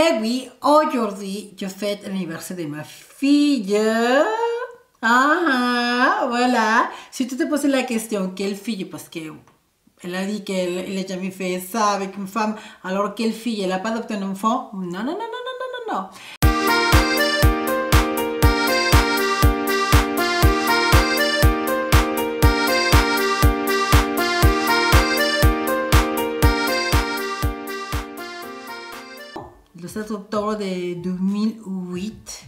Eh oui, aujourd'hui, je fête l'anniversaire de ma fille. Ah, voilà. Si tu te poses la question, quelle fille, parce que elle a dit qu'elle n'a jamais fait ça avec une femme, alors quelle fille, elle n'a pas adopté un enfant? Non, non, non, non, non, non, non, non. Le 7 octobre de 2008,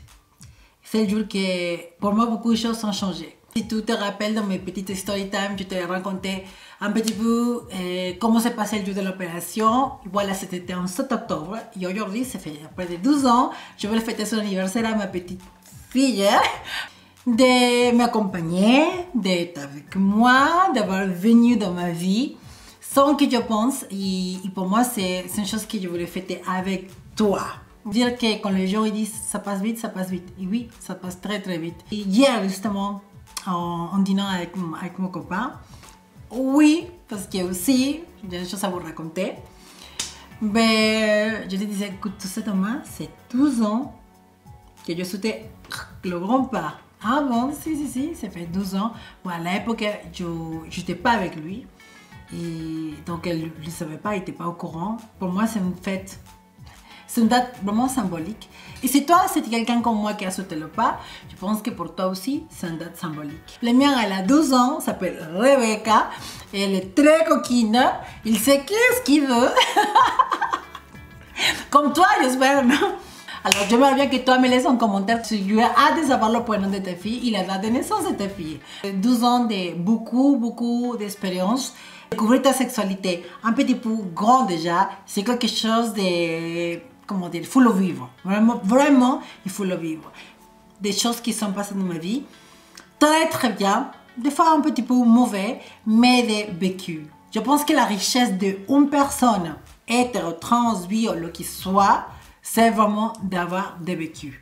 c'est le jour que pour moi beaucoup de choses ont changé. Si tu te rappelles dans mes petites story time, je t'ai raconté un petit peu comment s'est passé le jour de l'opération. Voilà, c'était en 7 octobre et aujourd'hui, ça fait près de 12 ans, je vais fêter son anniversaire à ma petite fille, de m'accompagner, d'être avec moi, d'avoir venu dans ma vie, sans que je pense, et pour moi c'est une chose que je voulais fêter avec toi. Dire que quand les gens ils disent ça passe vite, et oui, ça passe très très vite. Et hier justement, en dînant avec mon copain, oui, parce que aussi, j'ai des choses à vous raconter, mais je lui disais, écoute, tout ça demain, c'est 12 ans que je sautais le grand pas. Ah bon, si, ça fait 12 ans. Bon, à l'époque, je n'étais pas avec lui. Et donc, elle ne le savait pas, elle n'était pas au courant. Pour moi, c'est une fête. C'est une date vraiment symbolique. Et si toi, c'est quelqu'un comme moi qui a sauté le pas, je pense que pour toi aussi, c'est une date symbolique. La mienne, elle a 12 ans, s'appelle Rebecca. Et elle est très coquine. Il sait qu'est-ce qu'il veut. Comme toi, j'espère, non? Alors, j'aimerais bien que toi me laisses en commentaire si tu as hâte de savoir le prénom de ta fille et la date de naissance de ta fille. 12 ans de beaucoup d'expérience. Découvrir ta sexualité un petit peu grand déjà, c'est quelque chose de, comment dire, il faut le vivre. Vraiment, il faut le vivre. Des choses qui sont passées dans ma vie, très bien, des fois un petit peu mauvais, mais de vécu. Je pense que la richesse d'une personne, hétéro, trans, bi, ou le qui soit, c'est vraiment d'avoir des vécus.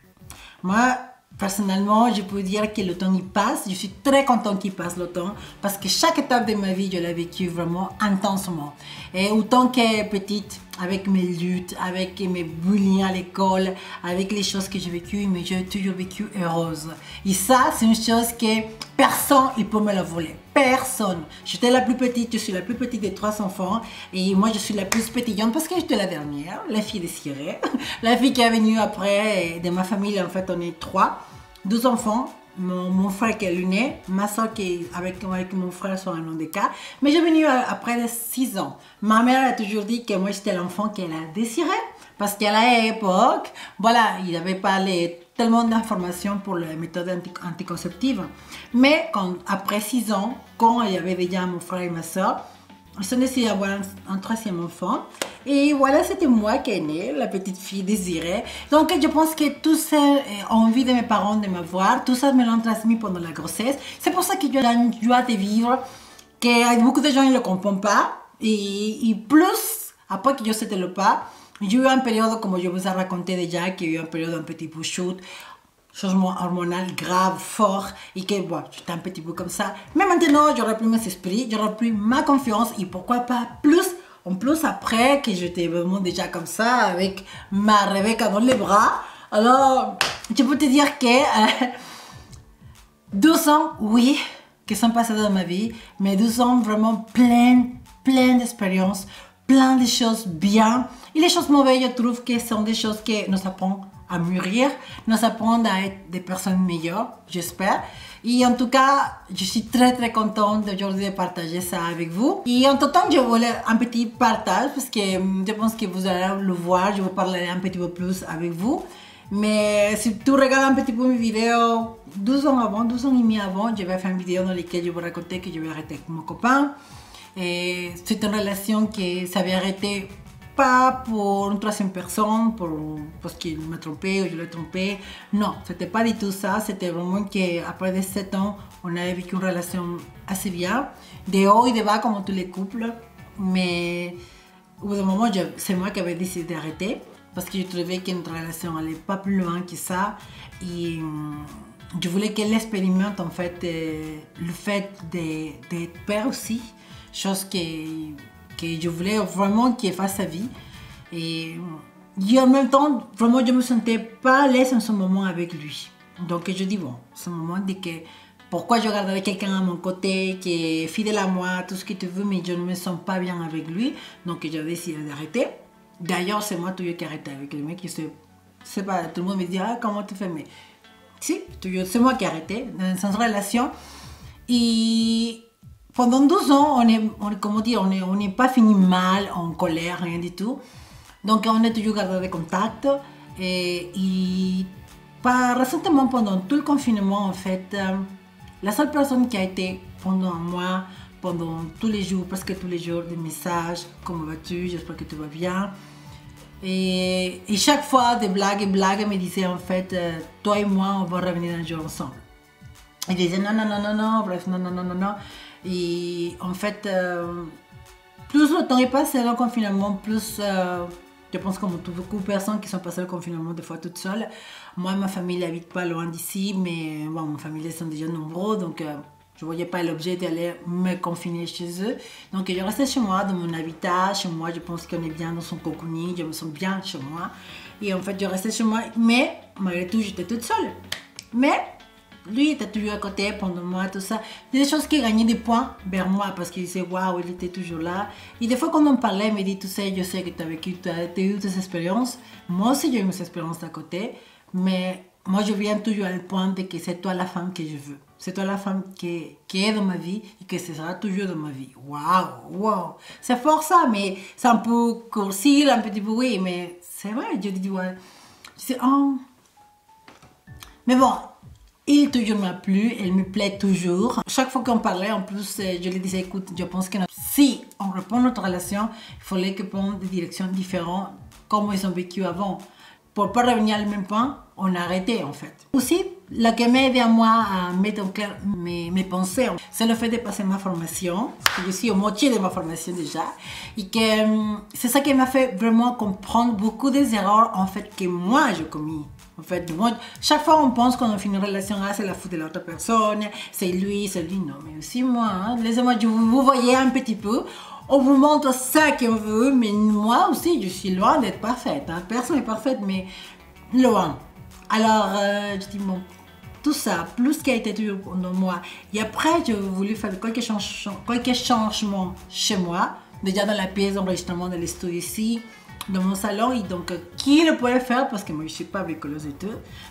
Moi, personnellement, je peux dire que le temps y passe. Je suis très contente qu'il passe le temps parce que chaque étape de ma vie, je l'ai vécu vraiment intensement. Et autant que petite, avec mes luttes, avec mes bullying à l'école, avec les choses que j'ai vécues, mais j'ai toujours vécu heureuse. Et ça, c'est une chose que personne ne peut me la voler. Personne. J'étais la plus petite, je suis la plus petite des 3 enfants. Et moi, je suis la plus pétillante parce que j'étais la dernière, la fille désirée. La fille qui est venue après de ma famille, en fait, on est 3. 2 enfants. Mon frère qui est l'aîné, ma soeur qui avec mon frère sont un handicap. Mais j'ai venu après 6 ans. Ma mère a toujours dit que moi, j'étais l'enfant qu'elle a désiré. Parce qu'à l'époque, voilà, il n'y avait pas tellement d'informations pour les méthodes anticonceptives. Mais après 6 ans, quand il y avait déjà mon frère et ma soeur, ils ont décidé d'avoir un 3e enfant. Et voilà, c'était moi qui est née, la petite fille désirée. Donc, je pense que tout ça, envie de mes parents de me voir, tout ça me l'ont transmis pendant la grossesse. C'est pour ça que j'ai la joie de vivre, que beaucoup de gens ne le comprennent pas. Et plus, après que je sauté le pas, j'ai eu une période, comme je vous ai raconté déjà, qu'il y a eu une période un petit peu chaude, changement hormonal grave, fort, et que bon, j'étais un petit peu comme ça. Mais maintenant, j'aurais plus mes esprits, j'aurais plus ma confiance, et pourquoi pas plus, en plus après que j'étais vraiment déjà comme ça, avec ma Rebecca dans les bras. Alors, je peux te dire que 12 ans, oui, qui sont passés dans ma vie, mais 12 ans vraiment plein d'expériences, plein de choses bien. Et les choses mauvaises, je trouve que sont des choses qui nous apprennent à mûrir, nous apprennent à être des personnes meilleures, j'espère. Et en tout cas, je suis très contente d'aujourd'hui de partager ça avec vous. Et en tout temps, je voulais un petit partage parce que je pense que vous allez le voir, je vous parlerai un petit peu plus avec vous. Mais si tu regardes un petit peu mes vidéos 12 ans et demi avant, je vais faire une vidéo dans laquelle je vais raconter que je vais arrêter avec mon copain. C'est une relation qui s'avait arrêtée pas pour une 3e personne, parce qu'il m'a trompé ou je l'ai trompé. Non, c'était pas du tout ça. C'était vraiment qu'après 7 ans, on avait vécu une relation assez bien, de haut et de bas comme tous les couples. Mais au bout d'un moment, c'est moi qui avais décidé d'arrêter parce que je trouvais qu'une relation n'allait pas plus loin que ça. Et je voulais qu'elle expérimente en fait le fait d'être père aussi, chose que je voulais vraiment qu'il fasse sa vie. Et Et en même temps, vraiment, je me sentais pas à l'aise en ce moment avec lui. Donc je dis, bon, c'est un moment de que pourquoi je garderais quelqu'un à mon côté qui est fidèle à moi, tout ce que tu veux, mais je ne me sens pas bien avec lui. Donc j'ai décidé d'arrêter. D'ailleurs, c'est moi toujours qui arrête avec le mec. C'est pas, tout le monde me dit, ah, comment tu fais? Mais si, c'est moi qui ai arrêté dans cette relation. Et pendant 12 ans, on n'est pas fini mal, en colère, rien du tout. Donc on a toujours gardé des contacts. Et pas récemment, pendant tout le confinement, en fait, la seule personne qui a été pendant moi, pendant tous les jours, presque tous les jours, des messages, comment vas-tu, j'espère que tu vas bien. Et chaque fois, des blagues et blagues, me disaient en fait, toi et moi, on va revenir un jour ensemble. Il disait non, non, non, non, non, bref, non, non, non, non, non. Et en fait, plus le temps est passé dans le confinement, plus je pense comme beaucoup de personnes qui sont passées le confinement des fois toutes seules. Moi, ma famille n'habite pas loin d'ici, mais bon, ma famille sont déjà nombreux, donc je ne voyais pas l'objet d'aller me confiner chez eux. Donc je restais chez moi, dans mon habitat, chez moi, je pense qu'on est bien dans son cocooning, je me sens bien chez moi. Et en fait, je restais chez moi, mais malgré tout, j'étais toute seule. Mais lui était toujours à côté pendant moi, tout ça. Il y a des choses qui gagnaient des points vers moi parce qu'il disait waouh, il était toujours là. Et des fois, quand on parlait, il me dit tu sais, je sais que tu as vécu, tu as eu tes expériences. Moi aussi, j'ai eu mes expériences à côté. Mais moi, je viens toujours au point de que c'est toi la femme que je veux. C'est toi la femme qui est dans ma vie et que ce sera toujours dans ma vie. Waouh, waouh. C'est fort ça, mais c'est un peu court-circuit, un petit peu oui, mais c'est vrai. Je dis ouais. Je dis oh. Mais bon. Il toujours m'a plu, elle me plaît toujours. Chaque fois qu'on parlait, en plus, je lui disais, écoute, je pense que si on reprend notre relation, il fallait que prendre des directions différentes, comme ils ont vécu avant. Pour ne pas revenir au même point, on a arrêté en fait. Aussi, ce qui m'a aidé à moi à mettre en clair mes pensées, c'est le fait de passer ma formation. Je suis au moitié de ma formation déjà. Et que c'est ça qui m'a fait vraiment comprendre beaucoup des erreurs en fait que moi j'ai commis. En fait, moi, chaque fois on pense qu'on a fini une relation, ah, c'est la faute de l'autre personne, c'est lui, non, mais aussi moi, hein, laissez-moi, vous voyez un petit peu, on vous montre ça qu'on veut, mais moi aussi, je suis loin d'être parfaite, hein. Personne n'est parfaite, mais loin. Alors, je dis, bon, tout ça, plus ce qui a été toujours pendant moi, et après, j'ai voulu faire quelques changements chez moi, déjà dans la pièce d'enregistrement de l'estudio ici, dans mon salon, et donc qui le pourrait faire parce que moi je ne suis pas bricoleuse et tout.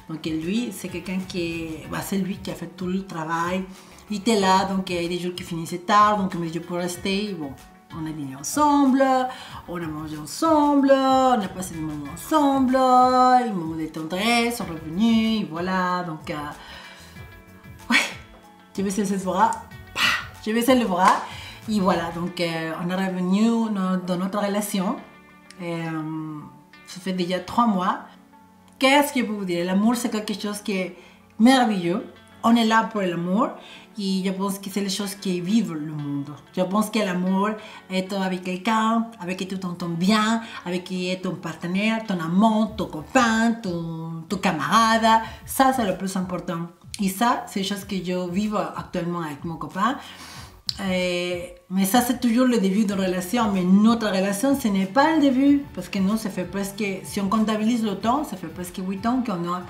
Donc lui, c'est quelqu'un c'est lui qui a fait tout le travail. Il était là, donc il y a des jours qui finissaient tard, donc mais je peux rester. Bon, on a dîné ensemble, on a mangé ensemble, on a passé des moments ensemble, des moments de tendresse, sont revenus, et voilà. Donc ouais, je vais essayer le bras, je vais essayer le bras, et voilà. Donc on est revenu dans notre relation. Ça fait déjà 3 mois. Qu'est-ce que je peux vous dire? L'amour, c'est quelque chose qui est merveilleux. On est là pour l'amour et je pense que c'est les choses qui vivent le monde. Je pense que l'amour est avec quelqu'un, avec qui tu t'entends bien, avec qui est ton partenaire, ton amant, ton copain, ton camarade. Ça, c'est le plus important. Et ça, c'est les choses que je vis actuellement avec mon copain. Mais ça, c'est toujours le début de relation. Mais notre relation, ce n'est pas le début. Parce que nous, ça fait presque, si on comptabilise le temps, ça fait presque 8 ans qu'on est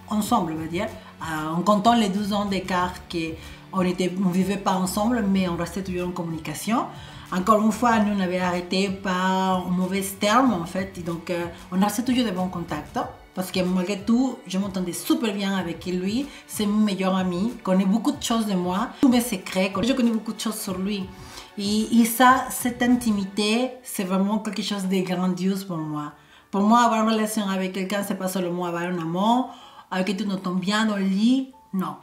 ensemble, on va dire. En comptant les 12 ans d'écart qu'on ne vivait pas ensemble, mais on restait toujours en communication. Encore une fois, nous, on avait arrêté par un mauvais terme, en fait. Et donc, on restait toujours de bons contacts. Parce que malgré tout, je m'entendais super bien avec lui. C'est mon meilleur ami. Il connaît beaucoup de choses de moi. Tous mes secrets. Je connais beaucoup de choses sur lui. Et ça, cette intimité, c'est vraiment quelque chose de grandiose pour moi. Pour moi, avoir une relation avec quelqu'un, c'est pas seulement avoir un amour, avec qui tu t'entends bien dans le lit. Non,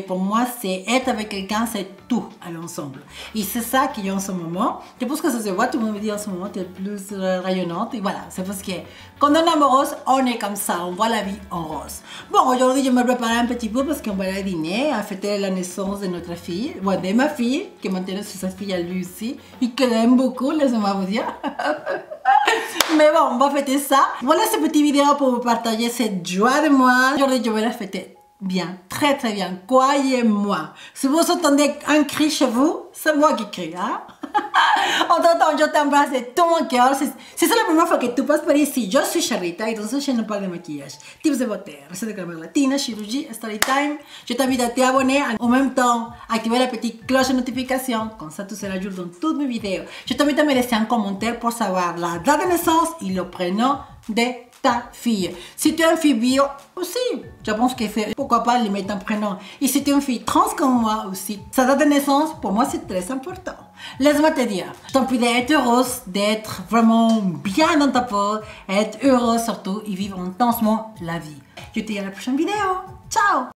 pour moi, c'est être avec quelqu'un, c'est tout à l'ensemble. Et c'est ça qu'il y a en ce moment. Je pense que ça se voit, tout le monde me dit en ce moment, tu es plus rayonnante. Et voilà, c'est parce que quand on est amoureuse, on est comme ça, on voit la vie en rose. Bon, aujourd'hui, je me prépare un petit peu parce qu'on va aller dîner, à fêter la naissance de notre fille, de ma fille, qui maintenant c'est sa fille à lui aussi, et que l'aime beaucoup, laissez-moi vous dire. Mais bon, on va fêter ça. Voilà cette petite vidéo pour vous partager cette joie de moi. Aujourd'hui, je vais la fêter bien, très très bien, croyez-moi. Si vous entendez un cri chez vous, c'est moi qui crie, hein. En temps, je t'embrasse de tout mon cœur. C'est ça la première fois que tu passes par ici. Je suis Charita et dans ce chaîne on parle de maquillage, tips de beauté, recettes de grammaire latine, chirurgie, story time. Je t'invite à t'abonner, en même temps activer la petite cloche de notification, comme ça tu seras jour dans toutes mes vidéos. Je t'invite à me laisser un commentaire pour savoir la date de naissance et le prénom de ta fille. Si tu es une fille bio aussi, je pense que pourquoi pas lui mettre un prénom. Et si tu es une fille trans comme moi aussi, sa date de naissance, pour moi c'est très important. Laisse-moi te dire, je t'en prie d'être heureuse, d'être vraiment bien dans ta peau, être heureuse surtout et vivre intensement la vie. Je te dis à la prochaine vidéo. Ciao!